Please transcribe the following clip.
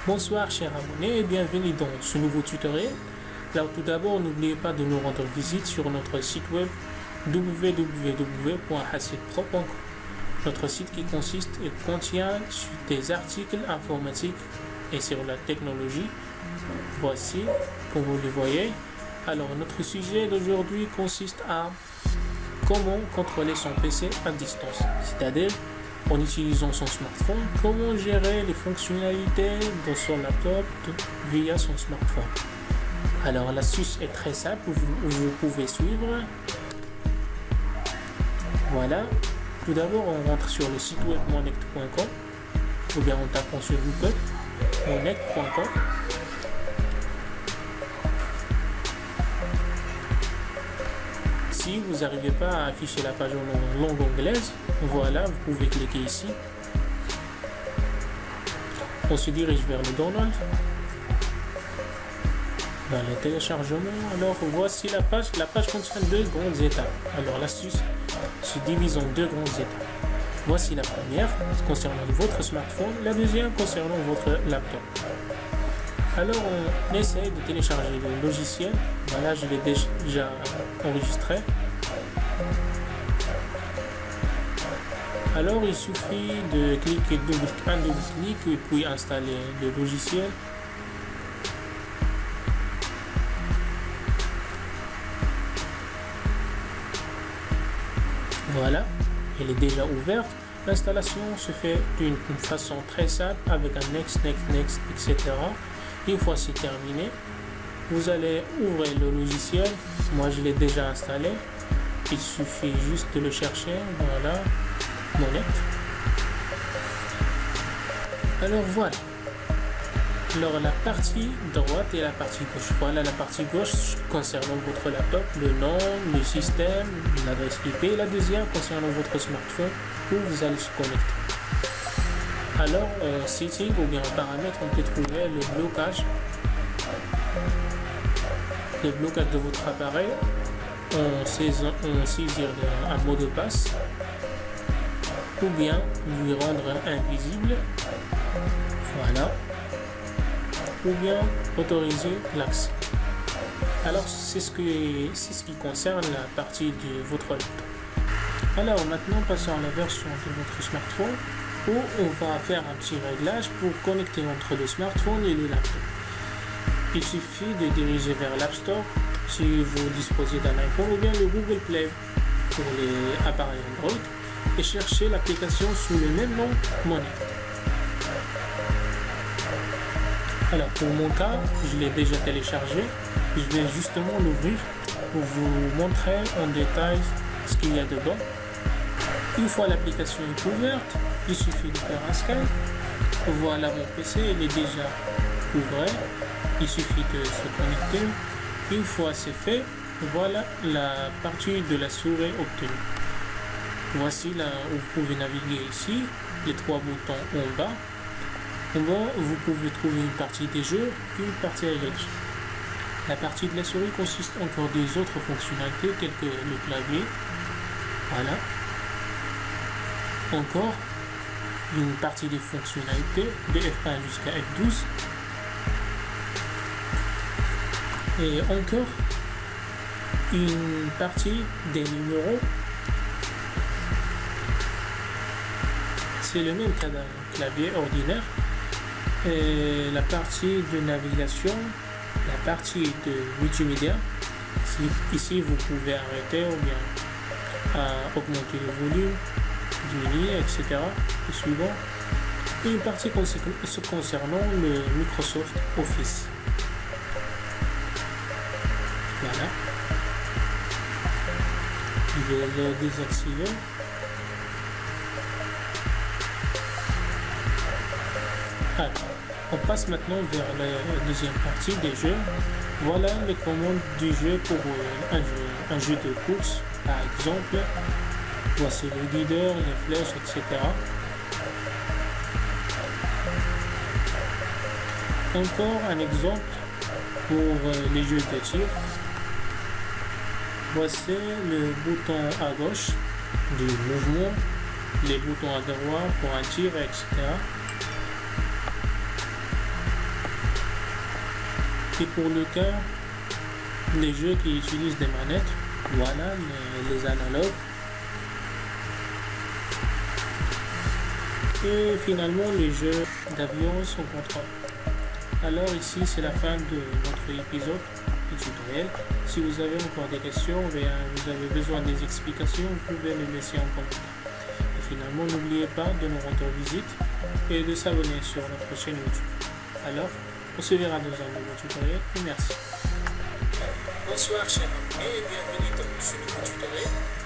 Bonsoir chers abonnés et bienvenue dans ce nouveau tutoriel. Alors tout d'abord, n'oubliez pas de nous rendre visite sur notre site web www.hasidpro.com. Notre site qui consiste et contient des articles informatiques et sur la technologie. Voici, comme vous le voyez. Alors notre sujet d'aujourd'hui consiste à comment contrôler son PC à distance, c'est-à-dire en utilisant son smartphone, comment gérer les fonctionnalités de son laptop via son smartphone. Alors l'astuce est très simple, vous pouvez suivre. Voilà, tout d'abord on rentre sur le site web monect.com ou bien en tapant sur Google monect.com. Si vous n'arrivez pas à afficher la page en langue anglaise, voilà, vous pouvez cliquer ici. On se dirige vers le download, vers le téléchargement. Alors voici la page. La page contient deux grandes étapes. Alors l'astuce se divise en deux grandes étapes. Voici la première concernant votre smartphone, la deuxième concernant votre laptop. Alors on essaye de télécharger le logiciel. Voilà, je l'ai déjà enregistré. Alors il suffit de cliquer un double clic et puis installer le logiciel. Voilà, elle est déjà ouverte. L'installation se fait d'une façon très simple avec un next, etc. Une fois c'est terminé, vous allez ouvrir le logiciel. Moi je l'ai déjà installé. Il suffit juste de le chercher. Voilà, Monect. Alors voilà. Alors la partie droite et la partie gauche. Voilà la partie gauche concernant votre laptop, le nom, le système, l'adresse IP. La deuxième concernant votre smartphone où vous allez se connecter. Alors en setting ou bien en paramètres, on peut trouver le blocage de votre appareil. On saisir un mot de passe ou bien lui rendre invisible. Voilà. Ou bien autoriser l'accès. Alors c'est ce qui concerne la partie de votre laptop. Alors maintenant passons à la version de votre smartphone où on va faire un petit réglage pour connecter entre le smartphone et le laptop. Il suffit de diriger vers l'App Store si vous disposez d'un iPhone ou bien le Google Play pour les appareils Android et chercher l'application sous le même nom, Monect. Alors pour mon cas, je l'ai déjà téléchargé. Je vais justement l'ouvrir pour vous montrer en détail ce qu'il y a dedans. Une fois l'application est ouverte, il suffit de faire un scan. Voilà, mon PC il est déjà ouvert. Il suffit de se connecter. Une fois c'est fait, voilà la partie de la souris obtenue. Voici là où vous pouvez naviguer ici, les trois boutons en bas. En bas, vous pouvez trouver une partie des jeux et une partie réglage. La partie de la souris consiste encore des autres fonctionnalités telles que le clavier. Voilà. Encore une partie des fonctionnalités de F1 jusqu'à F12. Et encore une partie des numéros. C'est le même cas d'un clavier ordinaire. Et la partie de navigation, la partie de multimédia. Ici vous pouvez arrêter ou bien augmenter le volume, diminuer, etc. Et suivant. Et une partie concernant le Microsoft Office. Voilà. Je vais le désactiver. Alors, on passe maintenant vers la deuxième partie des jeux. Voilà les commandes du jeu pour un jeu de course, par exemple. Voici le guideur, les flèches, etc. Encore un exemple pour les jeux de tir. Voici le bouton à gauche du mouvement, les boutons à droite pour un tir, etc. Et pour le cas des jeux qui utilisent des manettes, voilà les analogues. Et finalement les jeux d'avion sont contrôle. Alors ici c'est la fin de notre épisode du tutoriel. Si vous avez encore des questions ou bien vous avez besoin des explications, vous pouvez les laisser en commentaire. Et finalement n'oubliez pas de nous rendre visite et de s'abonner sur notre chaîne YouTube. Alors on se verra dans un nouveau tutoriel et merci. Bonsoir chers amis et bienvenue dans ce nouveau tutoriel.